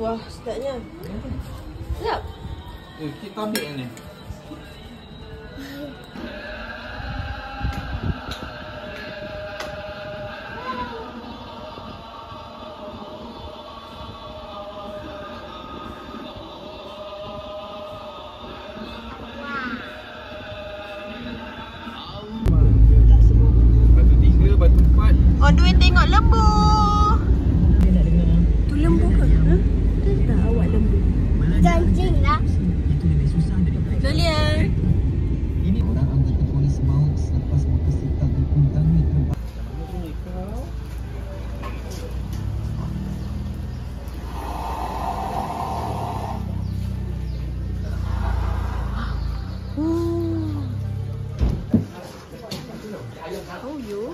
Wah, sedapnya. Sedap. Kita ambil yang ni. Batu 3, batu 4. On the way tengok lembu. Tu lembu ke? Ha? Tak, awak lembu. Janjing lah. Dolian. Ini orang anggota polis maut selepas motosikal dikundangi terbang. Oh yo.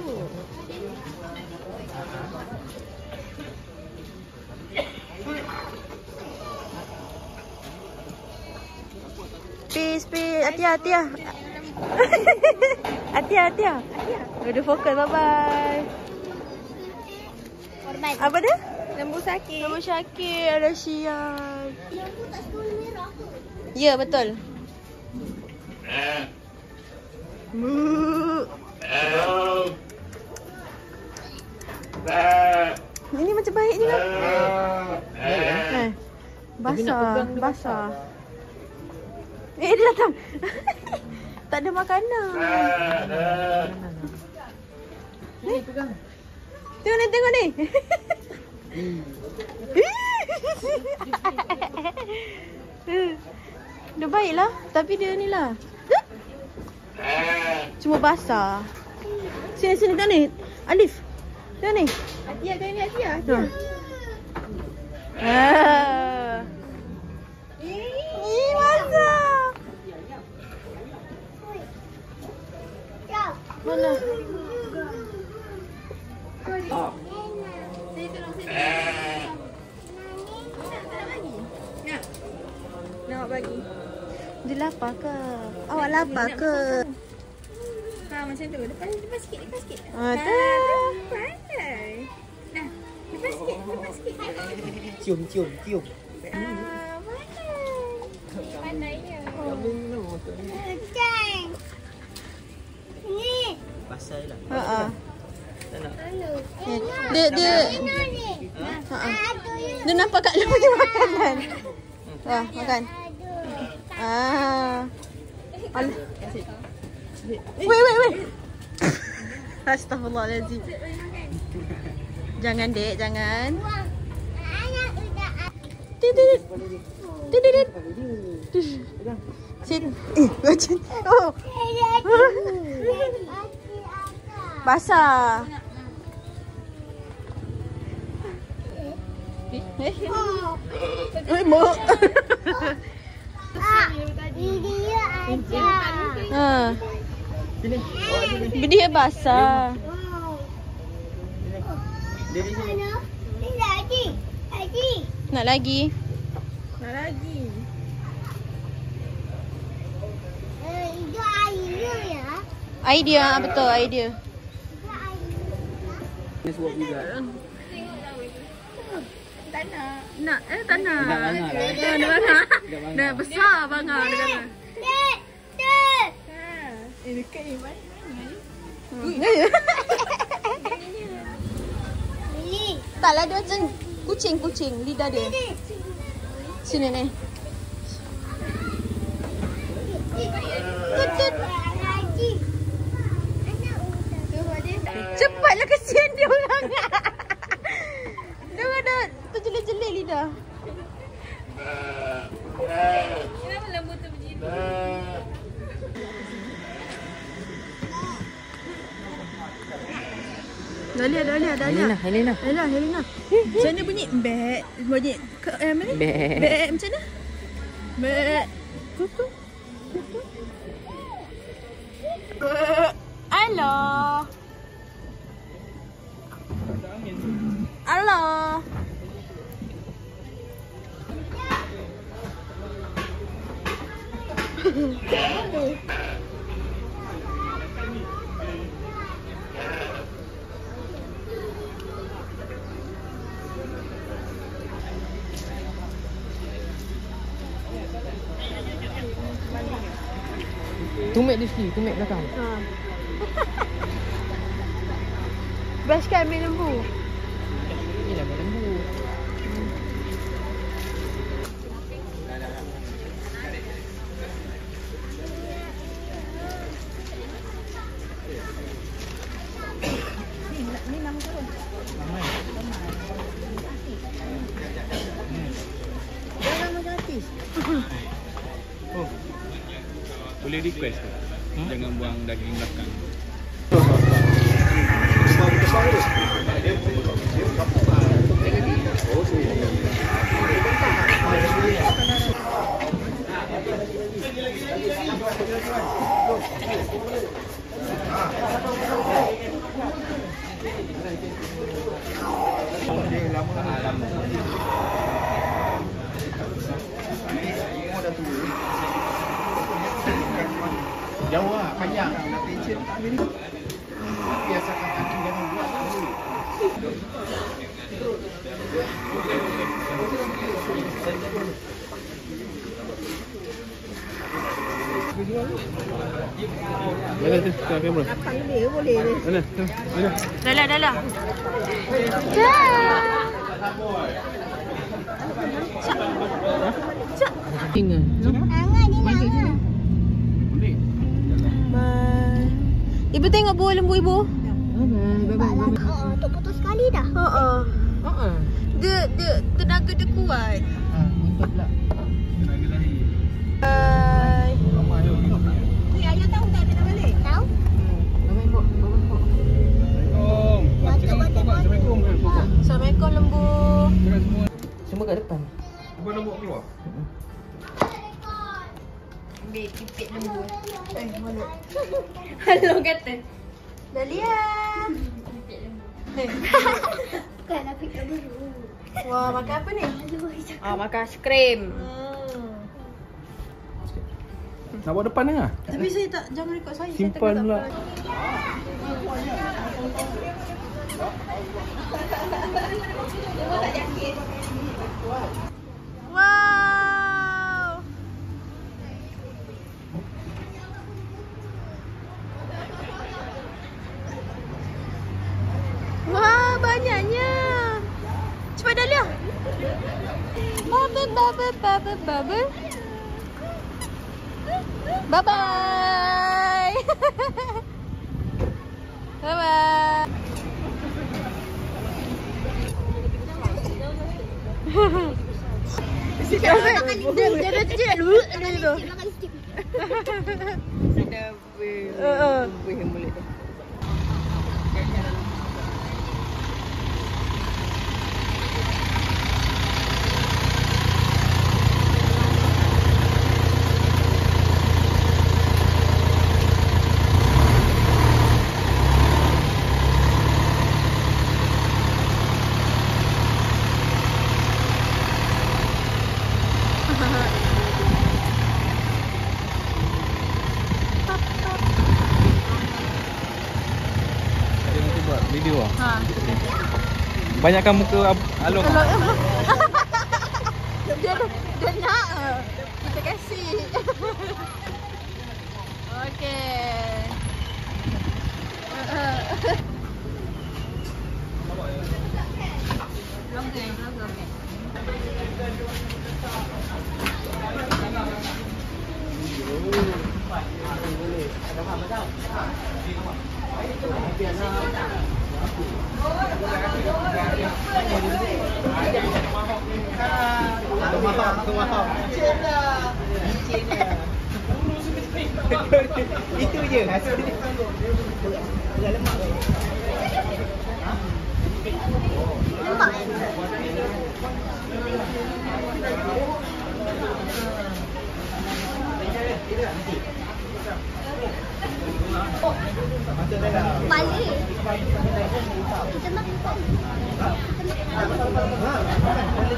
Speed, hati-hati ah. Hati-hati ah. Udah fokus, bye-bye. Korban. Apa dia? Lembu sakit. Lembu sakit, ada sial. Lembu tak sekolah merah ke? Ya, betul. Ini macam baik juga. Basah, basah. Dia datang. Tak ada makanan. Ni pegang. Tengok ni. Dia baiklah, tapi dia ni lah. Cuma basah. Sini tengok ni. Alif. Tengok ni. Atia, tengok ni Atia. Ih, basah. Mana? Nak bagi. Dia lapar ke? Awak lapar ke? Ha, macam tu. Lepas sikit, lepas sikit. Pandai. Nah, lepas sikit. Cium. Pandainya. Ni. Pasal lah. Ha. Tak nak. Dia nampak kat luar dia makanan. Makan. Wait. Astaghfirullahaladzim. Jangan, Dek, jangan. Tidit. Sit. Macam. Oh. Basah. Mak. Dia aja. Dia basah. Ni lagi. Nak lagi? Itu air ya. Idea, betul idea. Dia suap juga. Tak nak. Tak nak. Dah bangar. Dah besar bangar dia kata. Dekat ni mana? Taklah, dia macam kucing lidah dia. Sini ni. Cepatlah, kesian dia orang. Dia orang dah terjelit-jelit lidah. Kenapa lembu tu begini? Dahlia. Helena. Macam mana bunyi? Bek. Bunyi mana? Bek. Macam mana? Bek. Kuku. Hello. Tumit di sini, tumit belakang. Ha. Best kan main lembu? Ni lah lembu. Ni nama turun. Jangan nama gratis. Oh. Boleh request ke? Jangan buang daging belakang. Jauh lah, panjang. Nak tension tak ni. Biasakan kaki jangan buat dulu. Mana tu? Tengah kamera. Lapang dia boleh ni. Mana? Mana? Dah lah. Tinggal. Boleh. Bye. Ibu tengok buah lembu ibu. Untuk putus sekali dah. Dia tenaga dia kuat. Empat pula. Bye. Ni ayah tahu tak dia nak balik? Tahu. Assalamualaikum. Assalamualaikum lembu. Semua kat depan. Cuba nombor keluar. Ambil pipit lembu. Mana? Hello kata. Dahlia. Bukan nak fikir dulu. Wah, makan apa ni? Makan aiskrim. Nak bawa depan tengah? Tapi saya tak, jangan ikut saya. Simpan saya pula. Wow. Wah, banyaknya. Cepat Dahlia. Bubble. Bye-bye. Bye-bye. Dia dah dulu. Boleh. Video ah. Banyakkan muka Along. Dia nak. Kita kasih. Okey. Itu je hasil dia. Dah lemak. Balik. Kita makan.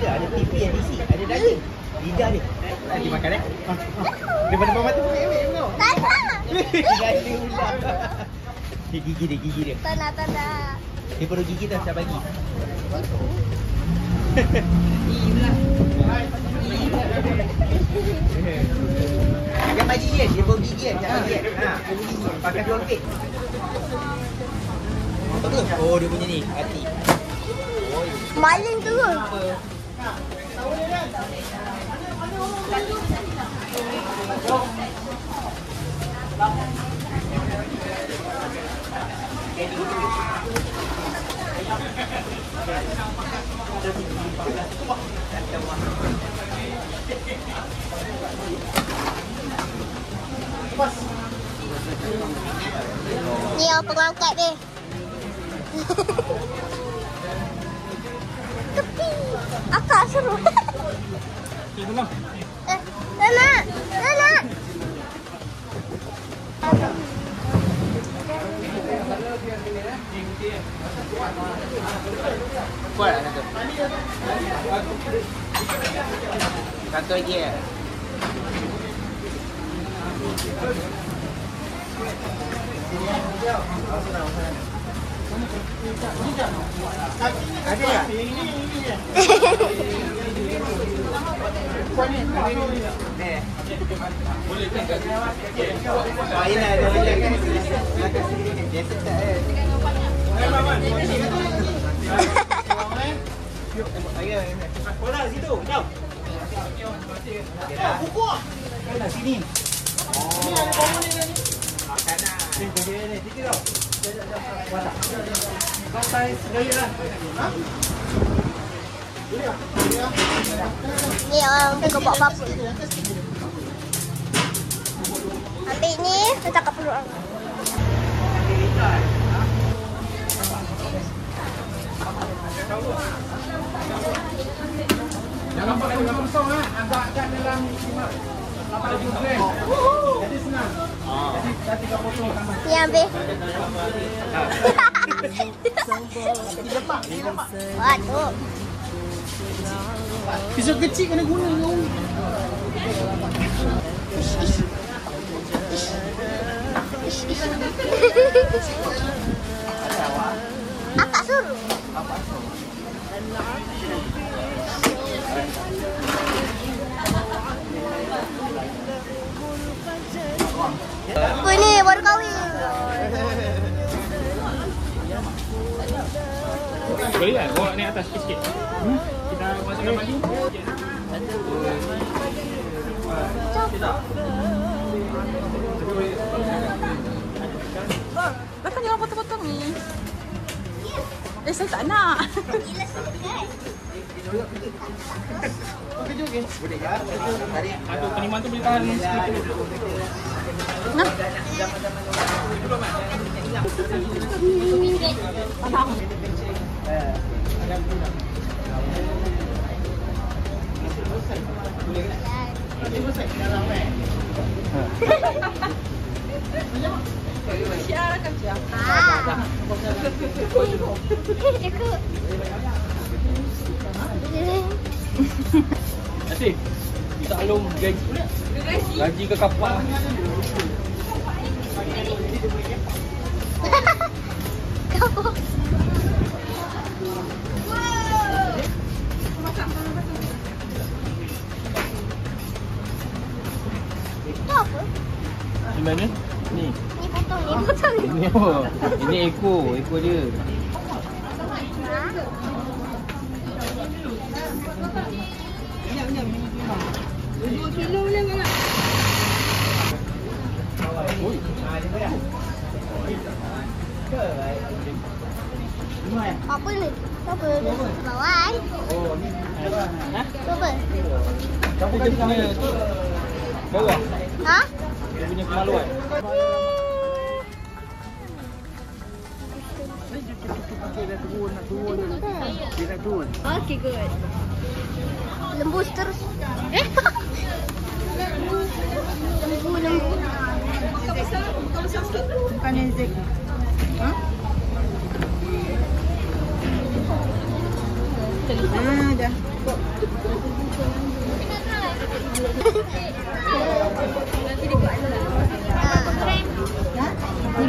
Ada TV, ada isi, ada daging. Lidah dia. Nanti makan eh. Daripada bawah tu. Gila ular. Gigi dia. Tanda. Dia perlu gigi dah siap bagi. Jangan bagi dia perlu gigi kan. Jangan bagi dia. Pakai RM2. Betul? Oh, dia punya ni, hati. Maling tu. Ni yang pengangkat ni. Tepi. Akak seru. Nak. Kuat tak satu? Satu lagi ya? Ada tak? Boleh kan? Oh, ini ada boleh kan? Dia sedap eh. Bola situ, jauh. Pukul. Sini. Ni ada bangun ni tadi. Kanan. Ni sikit tau. Santai sekali lah. Ni orang buka buat apa-apa. Ambil ni, kita tak perlu orang. Jangan pakai dengan kosong agak-agak dalam 8 gram. Jadi senang. Jadi tadi kau potong tambah. Ni ambil. Lepak. Waduh. Pisau kecil kena guna kau. Akak suruh. Aku ni baru kahwin. Boleh tak? Bawa naik atas sikit-sikit. Kita masukkan baju. Bahkan jangan potong-potong ni. Saya tak nak. Boleh ya? Tarik. Aduh, peniman tu boleh tahan sikit. Asyik. Kita alung gaji ke kapal. Itu apa? Di mana? Ni. Ni potong. Ini apa? Ini ekor dia. Apa ni? Apa? Bawang. Oh, ni apa? Apa? Dia punya tu bawah. Ha? Dia punya kemaluan. Dia nak turun. Okay, good. Lembus terus. Lembu. Bukan Ezek. Dah.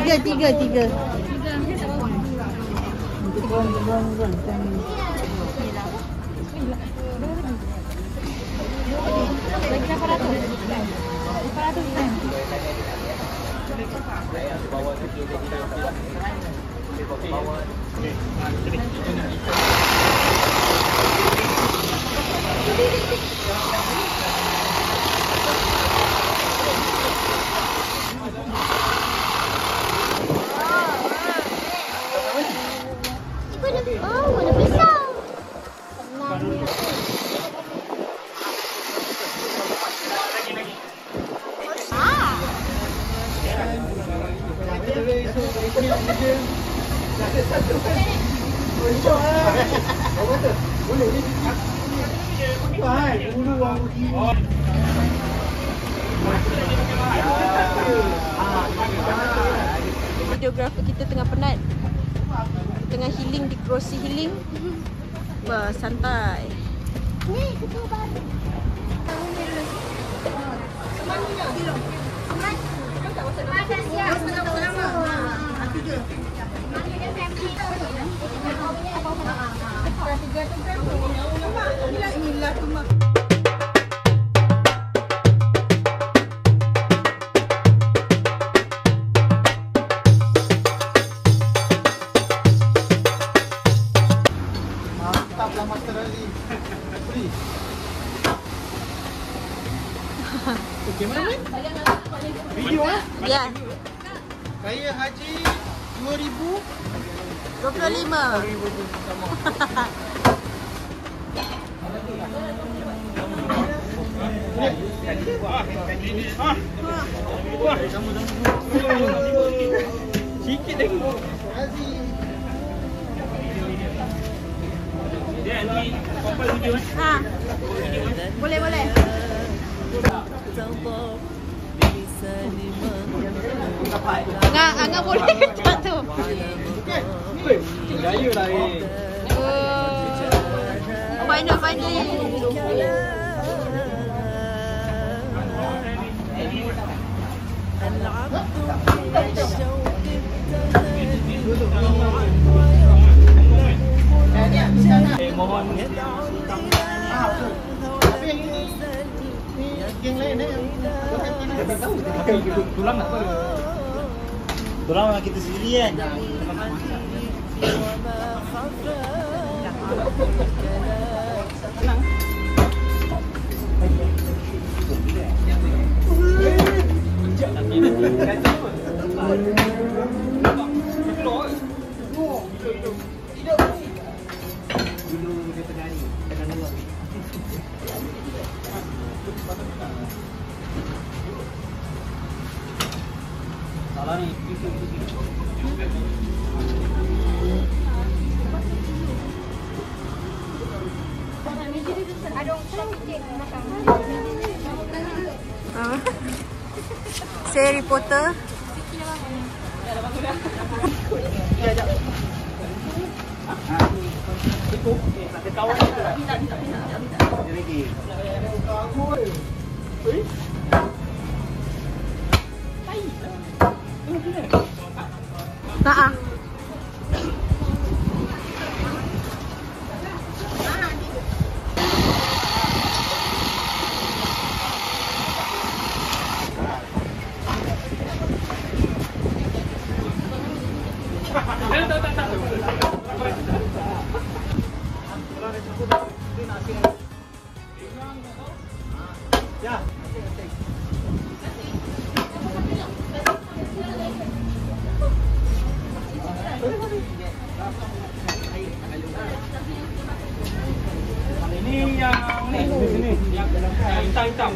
Tiga. Warna pisau. Videografer kita tengah penat. Tengah healing di Crossy Healing. Wah, santai. Ni ketua baru. Ada siap untuk lama. Tiga. Tiga family. Tiga tu kan. Inilah tu mak. Mantaplah Master Ali. Free. Okey mana? Video ah? Ya, Raya Haji 25. Sikit lagi. Dia ni apa video eh? Ha. Boleh. Angah boleh kejap tu. Raya lah Finally. Mohon Tapi yang ini geng lain yang tahu. tulang apa? Tulang orang kita sendiri kan. Salah ni. Saya reporter. Nah. Ini yang ni di sini yang hitam-hitam.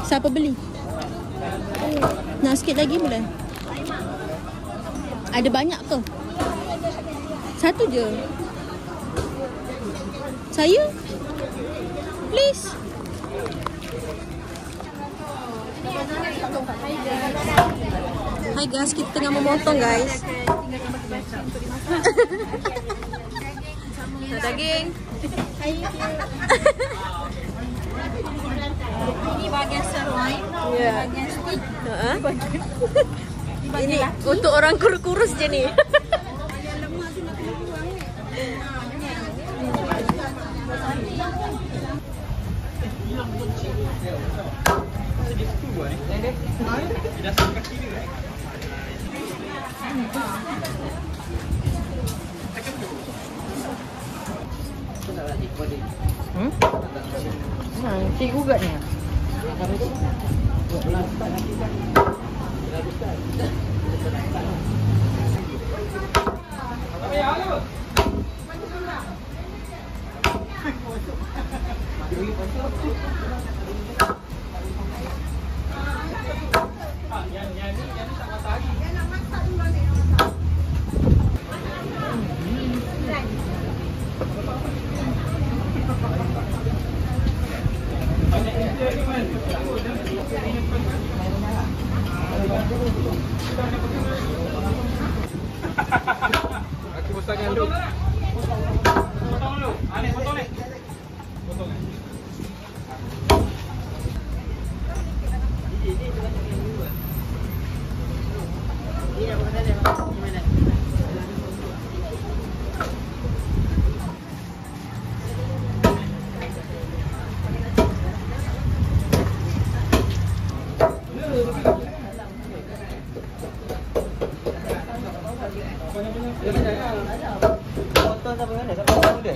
Siapa beli? Nak sikit lagi boleh? Ada banyak ke? Satu je. Saya? Please. Hai guys, kita tengah memotong guys. Daging. Ini bahagian sirloin, bahagian steak. Ini untuk orang kurus je ni. Cik gugat ni. Aku besarkan dulu. Potong dulu. Ni potong ni. Potong. Potong sampai mana? Sampai mana dia?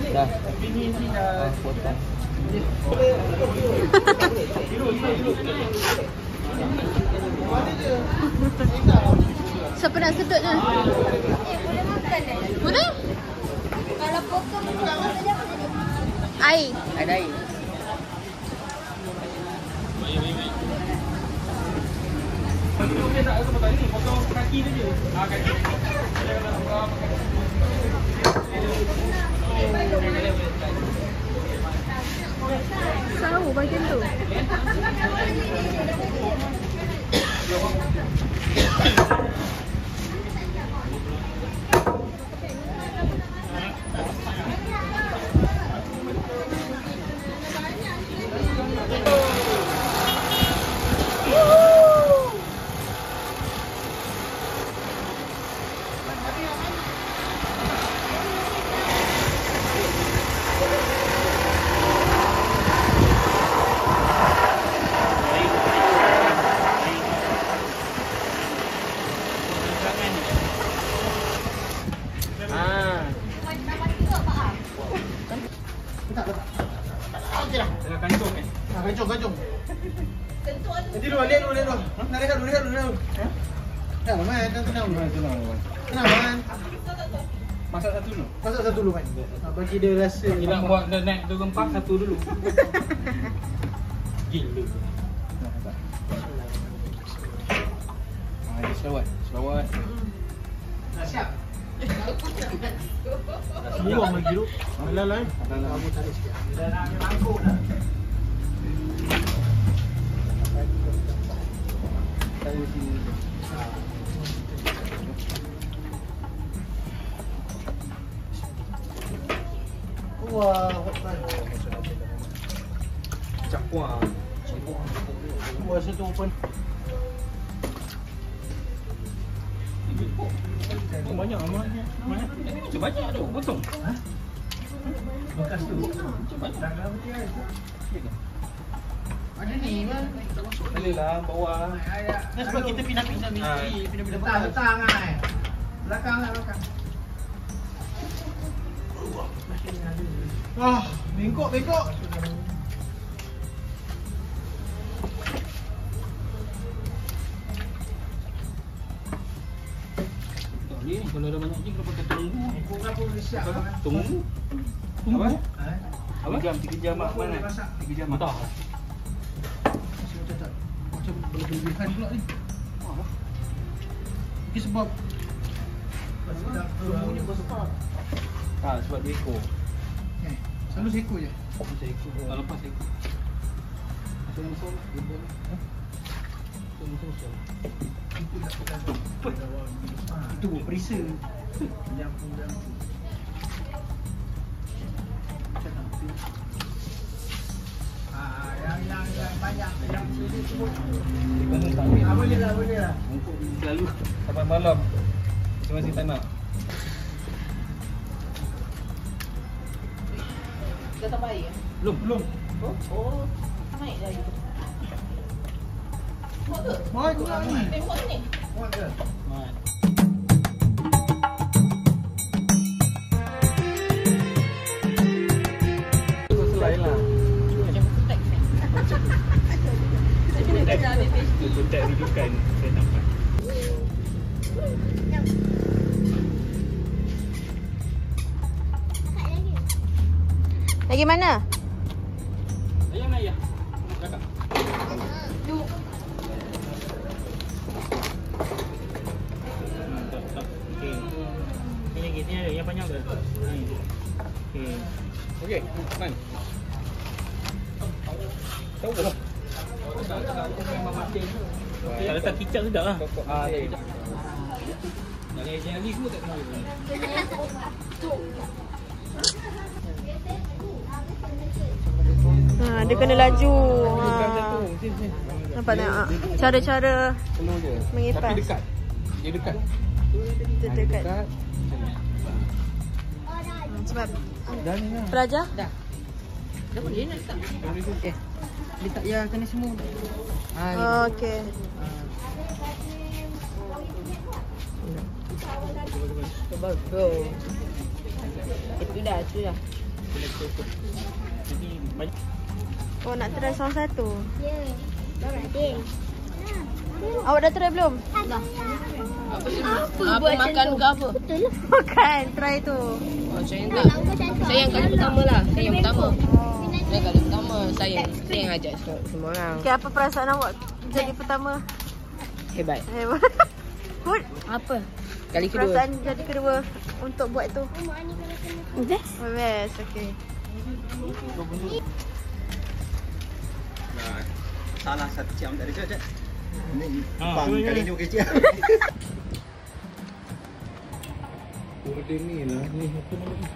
Dah. Potong. Siapa nak sedut je? Boleh makan eh? Boleh? Kalau potong saja apa jadi? Air. Ada air. Okey tak aku potong ni, potong kaki dia je. Kaki. Tahu bagian tu. Kancung kan? Kancung. Nanti dulu, lihat dulu. Nak lihat dulu. Dah, Man. Tenang. Man. Masak satu dulu. Masak satu dulu, Man. Bagi dia rasa. Kita nak buat naik tu rempah satu dulu. Gila. Ini selawat. Dah siap. Buang lagi tu. Alah. Kamu tarik sikit. Dah nak ambil mangkuk dah. Saya sini. Wah, Cakwa. wah situ open. Banyak amatnya. Macam banyak tu, potong. Bekas tu. Ada ni kan. Boleh lah, bawah. Nah, sebab kita pindah-pindah mesti pindah-pindah petang ai. Belakang. Wah, bengkok. Ni kalau ada banyak je kena pakai tunggu. Bengkok berapa siap kan? Tunggu. Apa? Ha? 3 jam mana? 3 jam. Tak. Macam berlebihan pula ni. Mungkin sebab semuanya besar. Sebab dia ekor. Selalu seekor je. Tak lepas ekor. Macam mana besar? Itu buat perisa. Yang banyak yang sebut. Boleh lah. Selalu sampai malam. Masih tak nak. Dah tambah air? Belum. Oh, tambah air dah gitu. Banyak ni. Tengok ni. Muat ke? Mat. Selain lah. Macam kutek ni. Kutek rujukan saya nampak. Lagi mana? Ayah. Kakak. Okey. Ini ada yang panjang ke? Okey. Okey, man. Tahu tak? Tak letak kicap sudah lah. Nak ejen lagi semua tak kena. Dia kena laju. Nampak tak? Cara-cara mengipas. Tapi dekat. Dia dekat. Dia dekat. Sebab pelajar? Dah boleh nak letak. Letak yang kena semua. Okey. Bagus. Itu dah. Jadi banyak. Oh, nak try salah satu? Ya. Awak dah try belum? Apa makan ke apa? Makan, try tu. Oh, saya tak. Saya yang kali pertama lah. Saya kali pertama. Saya yang ajak semua orang. Okay, apa perasaan awak jadi pertama? Hebat. Good? Apa? Kali kedua. Perasaan jadi kedua untuk buat tu? Best? Best, okay. Salah satu jam dari je. Ni Bang kali ni okey je. Order ni lah. Ni apa nama ni?